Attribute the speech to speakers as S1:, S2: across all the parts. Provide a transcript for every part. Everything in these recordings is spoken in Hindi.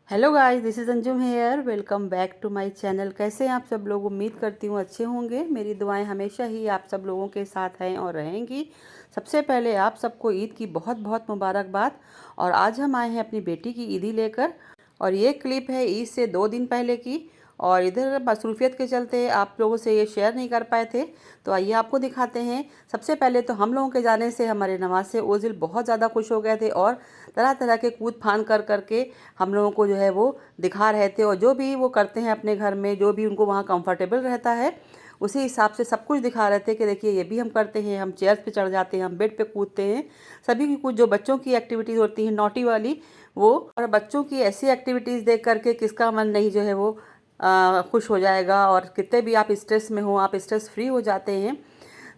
S1: Hello guys, this is Anjum here. Welcome back to my channel. कैसे हैं आप सब लोग? उम्मीद करती हूँ अच्छे होंगे। मेरी दुआएं हमेशा ही आप सब लोगों के साथ हैं और रहेंगी। सबसे पहले आप सबको ईद की बहुत बहुत मुबारकबाद। और आज हम आए हैं अपनी बेटी की ईदी लेकर, और ये क्लिप है ईद से 2 दिन पहले की। और इधर मसरूफियत के चलते आप लोगों से ये शेयर नहीं कर पाए थे, तो आइए आपको दिखाते हैं। सबसे पहले तो हम लोगों के जाने से हमारे नवासे ओजिल बहुत ज़्यादा खुश हो गए थे और तरह तरह के कूद फान कर करके हम लोगों को जो है वो दिखा रहे थे। और जो भी वो करते हैं अपने घर में, जो भी उनको वहाँ कंफर्टेबल रहता है, उसी हिसाब से सब कुछ दिखा रहे थे कि देखिए ये भी हम करते हैं, हम चेयर्स पे चढ़ जाते हैं, हम बेड पे कूदते हैं। सभी की कुछ जो बच्चों की एक्टिविटीज़ होती हैं नॉटी वाली, वो। और बच्चों की ऐसी एक्टिविटीज़ देख करके किसका मन नहीं जो है वो खुश हो जाएगा। और कितने भी आप स्ट्रेस में हो, आप स्ट्रेस फ्री हो जाते हैं।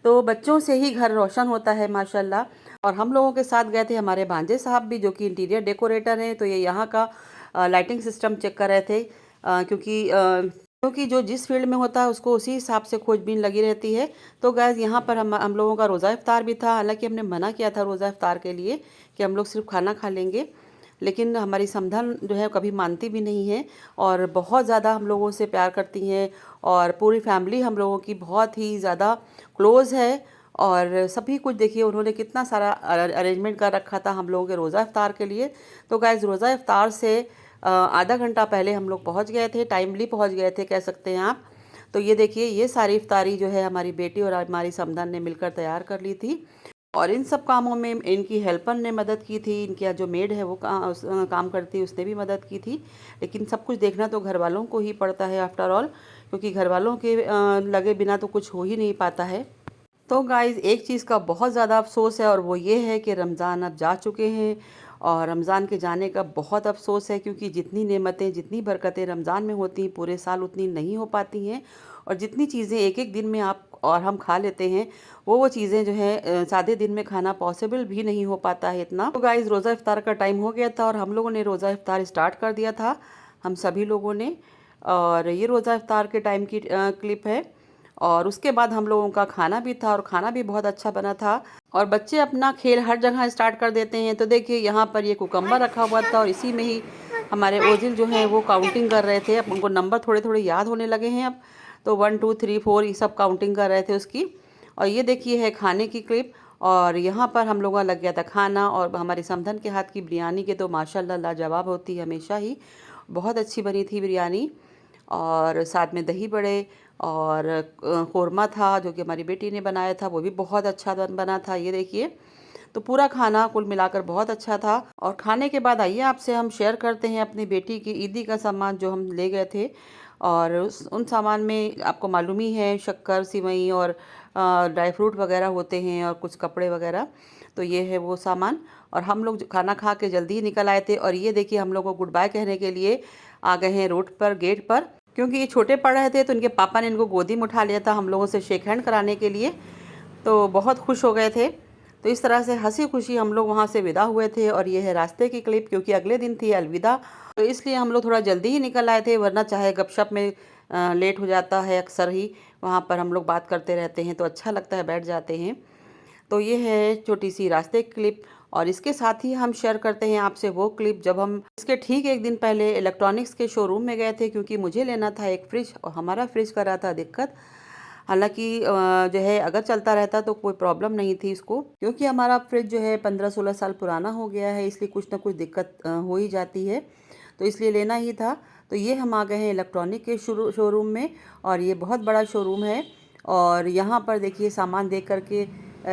S1: तो बच्चों से ही घर रोशन होता है माशाल्लाह। और हम लोगों के साथ गए थे हमारे भांजे साहब भी, जो कि इंटीरियर डेकोरेटर हैं। तो ये यहाँ का लाइटिंग सिस्टम चेक कर रहे थे, क्योंकि जो जिस फील्ड में होता है उसको उसी हिसाब से खोजबीन लगी रहती है। तो गैस यहाँ पर हम लोगों का रोज़ा इफ्तार भी था। हालांकि हमने मना किया था रोज़ा इफ्तार के लिए कि हम लोग सिर्फ खाना खा लेंगे, लेकिन हमारी समधन जो है कभी मानती भी नहीं है और बहुत ज़्यादा हम लोगों से प्यार करती हैं। और पूरी फैमिली हम लोगों की बहुत ही ज़्यादा क्लोज़ है। और सभी कुछ देखिए उन्होंने कितना सारा अरेंजमेंट कर रखा था हम लोगों के रोज़ा इफ्तार के लिए। तो गाइस रोज़ा इफ्तार से आधा घंटा पहले हम लोग पहुंच गए थे, टाइमली पहुंच गए थे कह सकते हैं आप। तो ये देखिए ये सारी इफ्तारी जो है हमारी बेटी और हमारी समधन ने मिलकर तैयार कर ली थी। और इन सब कामों में इनकी हेल्पर ने मदद की थी, इनकी जो मेड है वो काम करती, उसने भी मदद की थी। लेकिन सब कुछ देखना तो घर वालों को ही पड़ता है आफ्टर ऑल, क्योंकि घर वालों के लगे बिना तो कुछ हो ही नहीं पाता है। तो गाइज़ एक चीज़ का बहुत ज़्यादा अफसोस है, और वो ये है कि रमज़ान अब जा चुके हैं। और रमज़ान के जाने का बहुत अफसोस है, क्योंकि जितनी नेमतें, जितनी बरकतें रमज़ान में होती हैं पूरे साल उतनी नहीं हो पाती हैं। और जितनी चीज़ें एक एक दिन में आप और हम खा लेते हैं, वो चीज़ें जो है सादे दिन में खाना पॉसिबल भी नहीं हो पाता है इतना। तो गाइज़ रोज़ा इफ्तार का टाइम हो गया था और हम लोगों ने रोज़ा इफ्तार स्टार्ट कर दिया था, हम सभी लोगों ने। और ये रोज़ा इफ्तार के टाइम की क्लिप है। और उसके बाद हम लोगों का खाना भी था, और खाना भी बहुत अच्छा बना था। और बच्चे अपना खेल हर जगह स्टार्ट कर देते हैं। तो देखिए यहाँ पर ये कुकम्बर रखा हुआ था, और इसी में ही हमारे ओजिल जो हैं वो काउंटिंग कर रहे थे। अब उनको नंबर थोड़े थोड़े याद होने लगे हैं अब। तो 1 2 3 4 ये सब काउंटिंग कर रहे थे उसकी। और ये देखिए है खाने की क्लिप। और यहाँ पर हम लोगों का लग गया था खाना, और हमारी समधन के हाथ की बिरयानी के तो माशाल्लाह लाजवाब होती है हमेशा ही। बहुत अच्छी बनी थी बिरयानी। और साथ में दही बड़े और कौरमा था जो कि हमारी बेटी ने बनाया था, वो भी बहुत अच्छा बना था। ये देखिए, तो पूरा खाना कुल मिलाकर बहुत अच्छा था। और खाने के बाद आइए आपसे हम शेयर करते हैं अपनी बेटी की ईदी का सामान जो हम ले गए थे। और उन सामान में आपको मालूम ही है शक्कर, सिवई और ड्राई फ्रूट वगैरह होते हैं, और कुछ कपड़े वगैरह। तो ये है वो सामान। और हम लोग खाना खा के जल्दी ही निकल आए थे। और ये देखिए हम लोग को गुड बाय कहने के लिए आ गए हैं रोड पर, गेट पर। क्योंकि ये छोटे पड़ रहे थे तो इनके पापा ने इनको गोदी में उठा लिया था हम लोगों से शेक हैंड कराने के लिए। तो बहुत खुश हो गए थे। तो इस तरह से हंसी खुशी हम लोग वहाँ से विदा हुए थे। और ये है रास्ते की क्लिप, क्योंकि अगले दिन थी अलविदा। तो इसलिए हम लोग थोड़ा जल्दी ही निकल आए थे, वरना चाहे गपशप में लेट हो जाता है अक्सर ही। वहाँ पर हम लोग बात करते रहते हैं तो अच्छा लगता है, बैठ जाते हैं। तो ये है छोटी सी रास्ते की क्लिप। और इसके साथ ही हम शेयर करते हैं आपसे वो क्लिप जब हम इसके ठीक एक दिन पहले इलेक्ट्रॉनिक्स के शोरूम में गए थे, क्योंकि मुझे लेना था एक फ्रिज, और हमारा फ्रिज कर रहा था दिक्कत। हालांकि जो है अगर चलता रहता तो कोई प्रॉब्लम नहीं थी इसको, क्योंकि हमारा फ्रिज जो है 15-16 साल पुराना हो गया है, इसलिए कुछ ना कुछ दिक्कत हो ही जाती है। तो इसलिए लेना ही था। तो ये हम आ गए हैं इलेक्ट्रॉनिक के शोरूम में, और ये बहुत बड़ा शोरूम है। और यहाँ पर देखिए सामान देख करके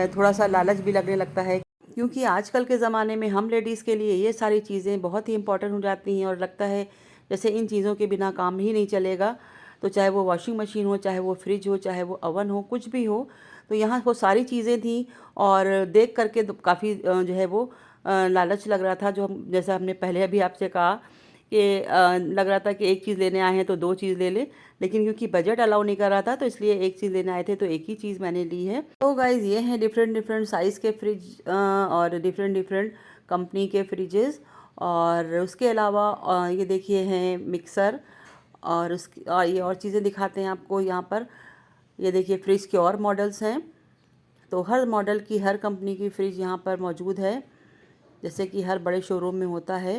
S1: थोड़ा सा लालच भी लगने लगता है, क्योंकि आजकल के ज़माने में हम लेडीज़ के लिए ये सारी चीज़ें बहुत ही इम्पोर्टेंट हो जाती हैं। और लगता है जैसे इन चीज़ों के बिना काम ही नहीं चलेगा। तो चाहे वो वॉशिंग मशीन हो, चाहे वो फ्रिज हो, चाहे वो अवन हो, कुछ भी हो। तो यहाँ वो सारी चीज़ें थी। और देख करके काफ़ी जो है वो लालच लग रहा था, जो हम जैसा हमने पहले अभी आपसे कहा कि लग रहा था कि एक चीज़ लेने आए हैं तो दो चीज़ ले ले। लेकिन क्योंकि बजट अलाउ नहीं कर रहा था, तो इसलिए एक चीज़ लेने आए थे तो एक ही चीज़ मैंने ली है। तो गाइज़ ये हैं डिफरेंट डिफरेंट साइज़ के फ्रिज और डिफरेंट डिफरेंट कंपनी के फ्रिजेज़। और उसके अलावा ये देखिए हैं मिक्सर। और उसकी ये और चीज़ें दिखाते हैं आपको यहाँ पर। ये देखिए फ्रिज के और मॉडल्स हैं। तो हर मॉडल की, हर कंपनी की फ्रिज यहाँ पर मौजूद है, जैसे कि हर बड़े शोरूम में होता है।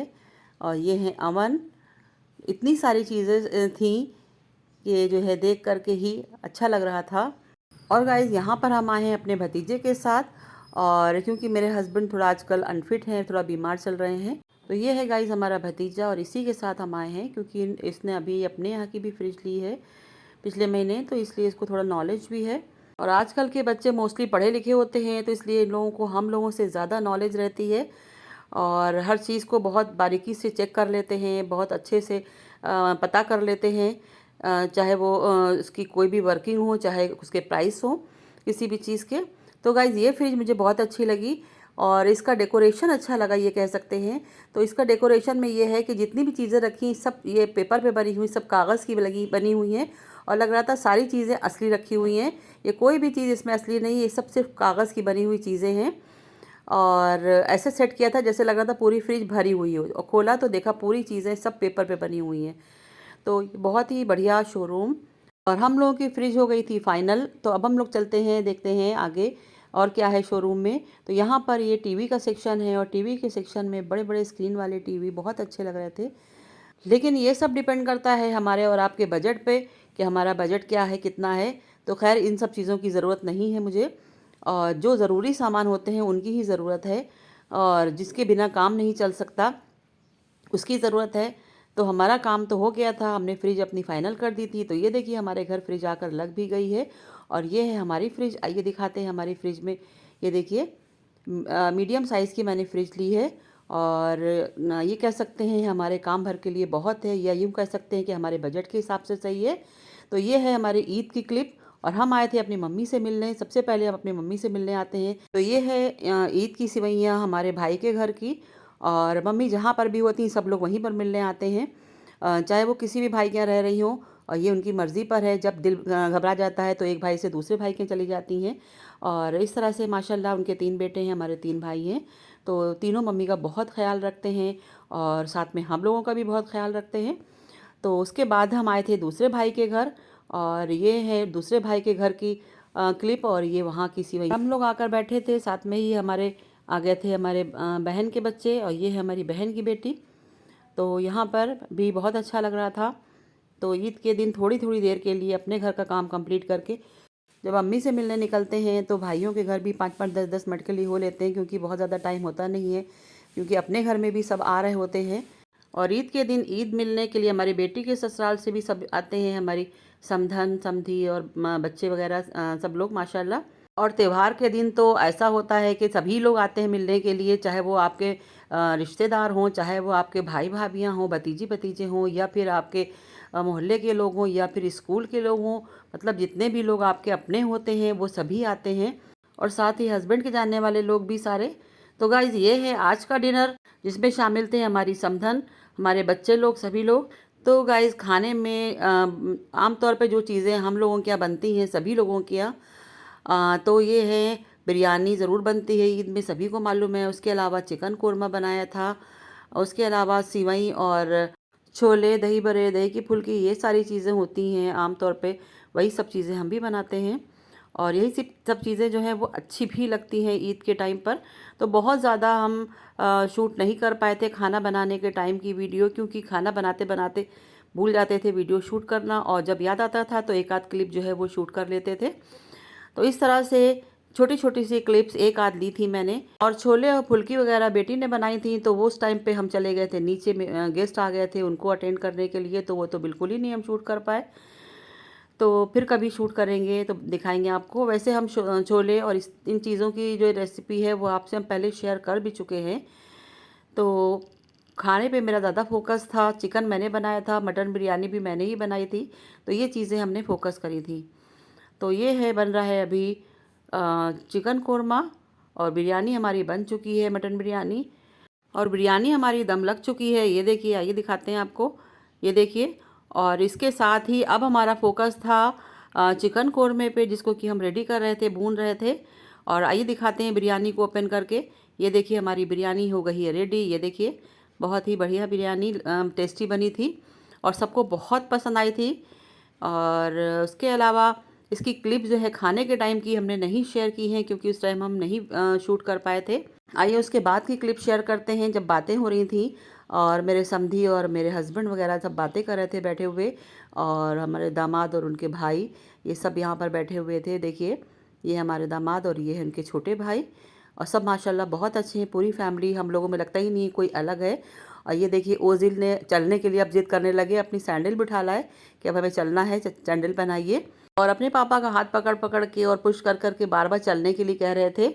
S1: और ये है अवन। इतनी सारी चीज़ें थी कि जो है देख कर के ही अच्छा लग रहा था। और गाइज़ यहाँ पर हम आए हैं अपने भतीजे के साथ, और क्योंकि मेरे हस्बैंड थोड़ा आजकल अनफिट हैं, थोड़ा बीमार चल रहे हैं, तो ये है गाइज़ हमारा भतीजा, और इसी के साथ हम आए हैं क्योंकि इसने अभी अपने यहाँ की भी फ्रिज ली है पिछले महीने, तो इसलिए इसको थोड़ा नॉलेज भी है। और आजकल के बच्चे मोस्टली पढ़े लिखे होते हैं, तो इसलिए इन लोगों को हम लोगों से ज़्यादा नॉलेज रहती है, और हर चीज़ को बहुत बारीकी से चेक कर लेते हैं, बहुत अच्छे से पता कर लेते हैं, चाहे वो उसकी कोई भी वर्किंग हो, चाहे उसके प्राइस हो किसी भी चीज़ के। तो गाइज़ ये फ्रिज मुझे बहुत अच्छी लगी, और इसका डेकोरेशन अच्छा लगा ये कह सकते हैं। तो इसका डेकोरेशन में ये है कि जितनी भी चीज़ें रखी सब ये पेपर पे बनी हुई, सब कागज़ की बनी हुई हैं, और लग रहा था सारी चीज़ें असली रखी हुई हैं। ये कोई भी चीज़ इसमें असली नहीं है, ये सब सिर्फ कागज़ की बनी हुई चीज़ें हैं। और ऐसे सेट किया था जैसे लग रहा था पूरी फ्रिज भरी हुई हो, और खोला तो देखा पूरी चीज़ें सब पेपर पे बनी हुई हैं। तो बहुत ही बढ़िया शोरूम। और हम लोगों की फ्रिज हो गई थी फाइनल, तो अब हम लोग चलते हैं, देखते हैं आगे और क्या है शोरूम में। तो यहाँ पर ये टीवी का सेक्शन है, और टीवी के सेक्शन में बड़े बड़े स्क्रीन वाले टीवी बहुत अच्छे लग रहे थे। लेकिन ये सब डिपेंड करता है हमारे और आपके बजट पे, कि हमारा बजट क्या है, कितना है। तो खैर इन सब चीज़ों की ज़रूरत नहीं है मुझे, और जो ज़रूरी सामान होते हैं उनकी ही ज़रूरत है, और जिसके बिना काम नहीं चल सकता उसकी ज़रूरत है। तो हमारा काम तो हो गया था, हमने फ्रिज अपनी फ़ाइनल कर दी थी। तो ये देखिए हमारे घर फ्रिज आकर लग भी गई है, और ये है हमारी फ्रिज। आइए दिखाते हैं हमारी फ्रिज में। ये देखिए मीडियम साइज़ की मैंने फ्रिज ली है, और ये कह सकते हैं हमारे काम भर के लिए बहुत है, या यूँ कह सकते हैं कि हमारे बजट के हिसाब से सही है। तो ये है हमारी ईद की क्लिप, और हम आए थे अपनी मम्मी से मिलने। सबसे पहले हम अपनी मम्मी से मिलने आते हैं। तो ये है ईद की सिवैयाँ हमारे भाई के घर की, और मम्मी जहाँ पर भी होती हैं सब लोग वहीं पर मिलने आते हैं, चाहे वो किसी भी भाई के यहाँ रह रही हों। और ये उनकी मर्ज़ी पर है, जब दिल घबरा जाता है तो एक भाई से दूसरे भाई के यहाँ चली जाती हैं। और इस तरह से माशाल्लाह उनके 3 बेटे हैं, हमारे 3 भाई हैं। तो तीनों मम्मी का बहुत ख़्याल रखते हैं, और साथ में हम लोगों का भी बहुत ख़्याल रखते हैं। तो उसके बाद हम आए थे दूसरे भाई के घर, और ये है दूसरे भाई के घर की क्लिप, और ये वहाँ की सिवैया। हम लोग आकर बैठे थे, साथ में ही हमारे आ गए थे हमारे बहन के बच्चे, और ये है हमारी बहन की बेटी। तो यहाँ पर भी बहुत अच्छा लग रहा था। तो ईद के दिन थोड़ी थोड़ी देर के लिए अपने घर का काम कंप्लीट करके जब अम्मी से मिलने निकलते हैं, तो भाइयों के घर भी 5-5 10-10 मिनट के लिए हो लेते हैं, क्योंकि बहुत ज़्यादा टाइम होता नहीं है, क्योंकि अपने घर में भी सब आ रहे होते हैं। और ईद के दिन ईद मिलने के लिए हमारी बेटी के ससुराल से भी सब आते हैं, हमारी समधन समधी और बच्चे वगैरह सब लोग माशाल्लाह। और त्यौहार के दिन तो ऐसा होता है कि सभी लोग आते हैं मिलने के लिए, चाहे वो आपके रिश्तेदार हों, चाहे वो आपके भाई भाभियाँ हों, भतीजी भतीजे हों, या फिर आपके मोहल्ले के लोग हों, या फिर स्कूल के लोग हों। मतलब जितने भी लोग आपके अपने होते हैं वो सभी आते हैं, और साथ ही हस्बैंड के जानने वाले लोग भी सारे। तो गाइज़ ये है आज का डिनर, जिसमें शामिल थे हमारी समधन, हमारे बच्चे लोग, सभी लोग। तो गाइज़ खाने में आम तौर पे जो चीज़ें हम लोगों के यहाँ बनती हैं, सभी लोगों के यहाँ, तो ये है बिरयानी ज़रूर बनती है ईद में, सभी को मालूम है। उसके अलावा चिकन कोरमा बनाया था, उसके अलावा सिवई और छोले, दही बड़े, दही की फुल्की, ये सारी चीज़ें होती हैं आम तौर पे। वही सब चीज़ें हम भी बनाते हैं, और यही सब चीज़ें जो हैं वो अच्छी भी लगती हैं ईद के टाइम पर। तो बहुत ज़्यादा हम शूट नहीं कर पाए थे खाना बनाने के टाइम की वीडियो, क्योंकि खाना बनाते बनाते भूल जाते थे वीडियो शूट करना, और जब याद आता था तो एक आध क्लिप जो है वो शूट कर लेते थे। तो इस तरह से छोटी छोटी सी क्लिप्स एक आध ली थी मैंने। और छोले और फुल्की वगैरह बेटी ने बनाई थी, तो वो उस टाइम पे हम चले गए थे नीचे में, गेस्ट आ गए थे उनको अटेंड करने के लिए, तो वो तो बिल्कुल ही नहीं हम शूट कर पाए। तो फिर कभी शूट करेंगे तो दिखाएंगे आपको। वैसे हम छोले और इन चीज़ों की जो रेसिपी है वो आपसे हम पहले शेयर कर भी चुके हैं। तो खाने पे मेरा ज़्यादा फोकस था, चिकन मैंने बनाया था, मटन बिरयानी भी मैंने ही बनाई थी, तो ये चीज़ें हमने फोकस करी थी। तो ये है बन रहा है अभी चिकन कोरमा, और बिरयानी हमारी बन चुकी है, मटन बिरयानी, और बिरयानी हमारी दम लग चुकी है। ये देखिए, आइए दिखाते हैं आपको, ये देखिए। और इसके साथ ही अब हमारा फोकस था चिकन कोरमे पे, जिसको कि हम रेडी कर रहे थे, भून रहे थे। और आइए दिखाते हैं बिरयानी को ओपन करके। ये देखिए हमारी बिरयानी हो गई है रेडी। ये देखिए बहुत ही बढ़िया बिरयानी, टेस्टी बनी थी, और सबको बहुत पसंद आई थी। और उसके अलावा इसकी क्लिप जो है खाने के टाइम की हमने नहीं शेयर की हैं, क्योंकि उस टाइम हम नहीं शूट कर पाए थे। आइए उसके बाद की क्लिप शेयर करते हैं, जब बातें हो रही थी और मेरे समधी और मेरे हस्बैंड वगैरह सब बातें कर रहे थे बैठे हुए, और हमारे दामाद और उनके भाई ये सब यहाँ पर बैठे हुए थे। देखिए ये हमारे दामाद और ये हैं उनके छोटे भाई, और सब माशाल्लाह बहुत अच्छे हैं। पूरी फैमिली, हम लोगों में लगता ही नहीं कोई अलग है। और ये देखिए ओजिल ने चलने के लिए अब जिद करने लगे, अपनी सैंडल बिठा लाए कि अब हमें चलना है, सैंडल पहनाइए। और अपने पापा का हाथ पकड़ पकड़ के और पुश कर कर के बार बार चलने के लिए कह रहे थे।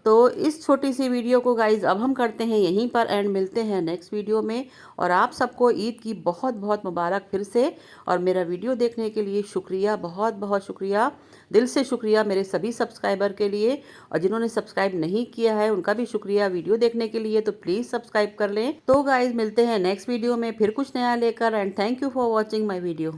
S1: तो इस छोटी सी वीडियो को गाइज़ अब हम करते हैं यहीं पर एंड, मिलते हैं नेक्स्ट वीडियो में। और आप सबको ईद की बहुत बहुत मुबारक फिर से। और मेरा वीडियो देखने के लिए शुक्रिया, बहुत बहुत शुक्रिया, दिल से शुक्रिया मेरे सभी सब्सक्राइबर के लिए। और जिन्होंने सब्सक्राइब नहीं किया है उनका भी शुक्रिया वीडियो देखने के लिए, तो प्लीज़ सब्सक्राइब कर लें। तो गाइज़ मिलते हैं नेक्स्ट वीडियो में फिर कुछ नया लेकर, and thank you for watching my video.